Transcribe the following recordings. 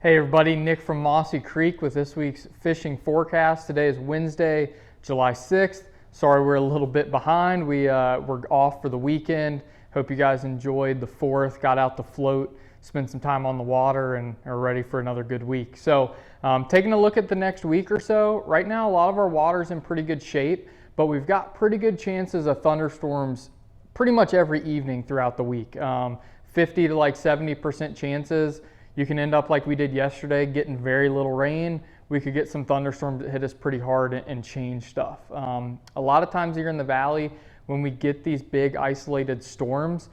Hey everybody, Nick from Mossy Creek with this week's fishing forecast. Today is Wednesday, July 6th. Sorry we're a little bit behind. We're off for the weekend. Hope you guys enjoyed the 4th, got out to float, spent some time on the water, and are ready for another good week. So taking a look at the next week or so, right now a lot of our water's in pretty good shape, but we've got pretty good chances of thunderstorms pretty much every evening throughout the week. 50 to like 70% chances. You can end up like we did yesterday, getting very little rain. We could get some thunderstorms that hit us pretty hard and change stuff. A lot of times here in the valley, when we get these big isolated storms,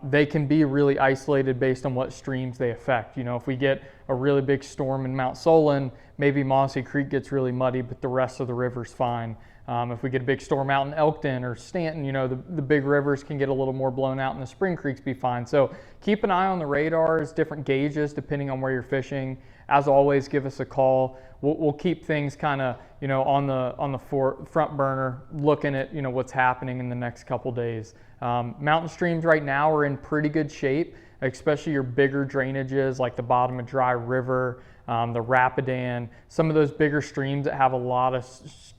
they can be really isolated based on what streams they affect. You know, if we get a really big storm in Mount Solon, maybe Mossy Creek gets really muddy, but the rest of the river's fine. If we get a big storm out in Elkton or Staunton, you know, the big rivers can get a little more blown out and the spring creeks be fine. So keep an eye on the radars, different gauges depending on where you're fishing. As always, give us a call. We'll keep things kind of, you know, on the front burner, looking at, you know, what's happening in the next couple days. Mountain streams right now are in pretty good shape, especially your bigger drainages like the bottom of Dry River, the Rapidan. Some of those bigger streams that have a lot of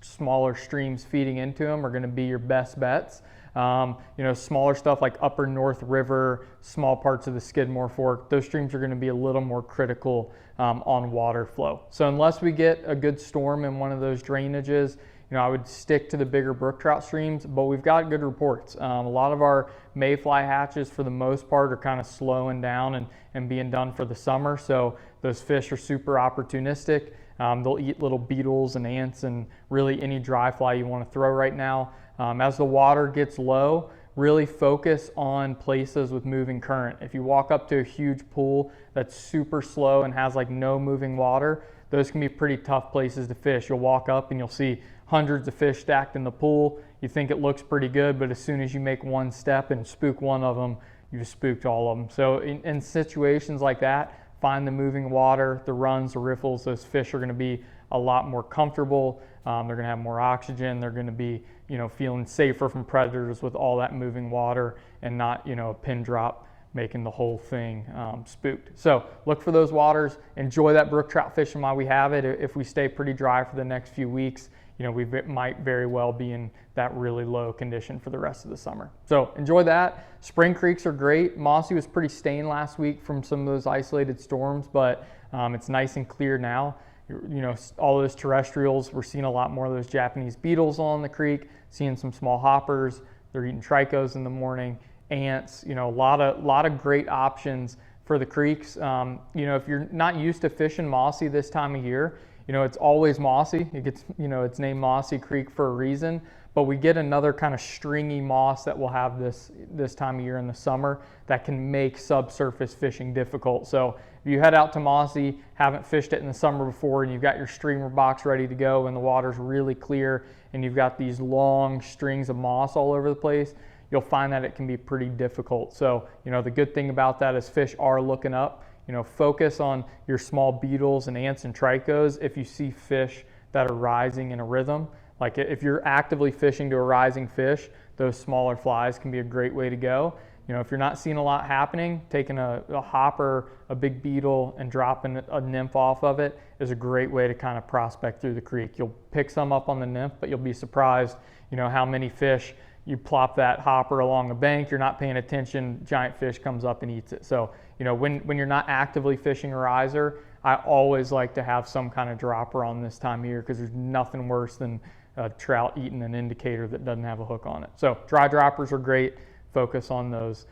smaller streams feeding into them are going to be your best bets. You know, smaller stuff like Upper North River, small parts of the Skidmore Fork, those streams are going to be a little more critical on water flow. So unless we get a good storm in one of those drainages, you know, I would stick to the bigger brook trout streams, but we've got good reports. A lot of our mayfly hatches, for the most part, are kind of slowing down and being done for the summer. So those fish are super opportunistic. They'll eat little beetles and ants and really any dry fly you want to throw right now. As the water gets low, really focus on places with moving current. If you walk up to a huge pool that's super slow and has like no moving water, those can be pretty tough places to fish. You'll walk up and you'll see hundreds of fish stacked in the pool. You think it looks pretty good, but as soon as you make one step and spook one of them, you've spooked all of them. So in situations like that, find the moving water, the runs, the riffles. Those fish are going to be a lot more comfortable. They're going to have more oxygen. They're going to be, you know, feeling safer from predators with all that moving water and not, you know, a pin drop making the whole thing spooked. So look for those waters. Enjoy that brook trout fishing while we have it. If we stay pretty dry for the next few weeks, you know, we might very well be in that really low condition for the rest of the summer. So enjoy that. Spring creeks are great. Mossy was pretty stained last week from some of those isolated storms, but it's nice and clear now. You know, all those terrestrials, we're seeing a lot more of those Japanese beetles on the creek, seeing some small hoppers. They're eating Tricos in the morning, ants, you know, a lot of great options for the creeks. You know, if you're not used to fishing Mossy this time of year, you know, it's always mossy. It gets, you know, it's named Mossy Creek for a reason, but we get another kind of stringy moss that we'll have this time of year in the summer that can make subsurface fishing difficult. So if you head out to Mossy, haven't fished it in the summer before, and you've got your streamer box ready to go and the water's really clear and you've got these long strings of moss all over the place, you'll find that it can be pretty difficult. So, you know, the good thing about that is fish are looking up. You know, focus on your small beetles and ants and Tricos if you see fish that are rising in a rhythm. Like if you're actively fishing to a rising fish, those smaller flies can be a great way to go. You know, if you're not seeing a lot happening, taking a hopper, a big beetle, and dropping a nymph off of it is a great way to kind of prospect through the creek. You'll pick some up on the nymph, but you'll be surprised, you know, how many fish you plop that hopper along a bank, you're not paying attention, giant fish comes up and eats it. So, you know, when you're not actively fishing a riser, I always like to have some kind of dropper on this time of year because there's nothing worse than a trout eating an indicator that doesn't have a hook on it. So dry droppers are great. Focus on those,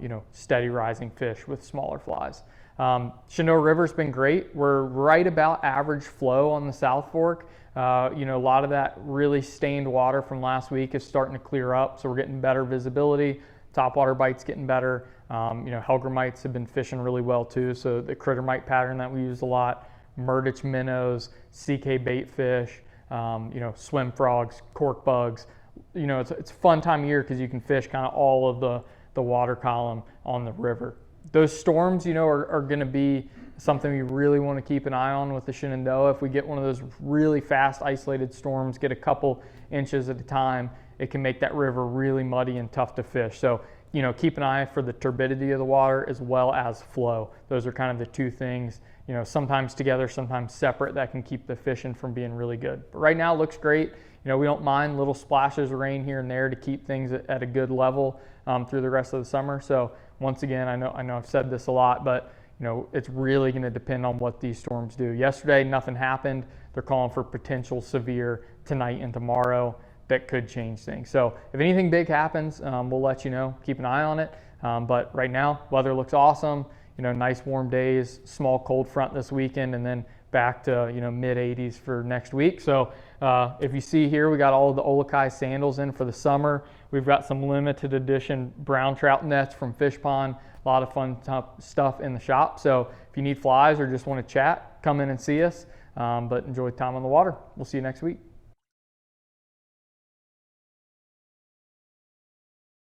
you know, steady rising fish with smaller flies. Shenandoah River's been great. We're right about average flow on the South Fork. You know, a lot of that really stained water from last week is starting to clear up, so we're getting better visibility. Topwater bite's getting better. You know, Helgramites have been fishing really well too, so the critter mite pattern that we use a lot, Murdich minnows, CK bait fish, you know, swim frogs, cork bugs. You know, it's a fun time of year because you can fish kind of all of the water column on the river. Those storms, you know, are going to be something we really want to keep an eye on with the Shenandoah. If we get one of those really fast isolated storms, get a couple inches at a time, it can make that river really muddy and tough to fish. So keep an eye for the turbidity of the water as well as flow. Those are kind of the two things, sometimes together, sometimes separate, that can keep the fishing from being really good. But right now it looks great. We don't mind little splashes of rain here and there to keep things at a good level through the rest of the summer. So once again, I know I've said this a lot, but it's really going to depend on what these storms do. Yesterday, nothing happened. They're calling for potential severe tonight and tomorrow. That could change things. So if anything big happens, we'll let you know. Keep an eye on it. But right now, weather looks awesome. Nice warm days, small cold front this weekend, and then back to mid 80s for next week. So if you see here, we got all of the Olakai sandals in for the summer. We've got some limited edition brown trout nets from Fish Pond. A lot of fun stuff in the shop. So if you need flies or just want to chat, come in and see us. But enjoy time on the water. We'll see you next week.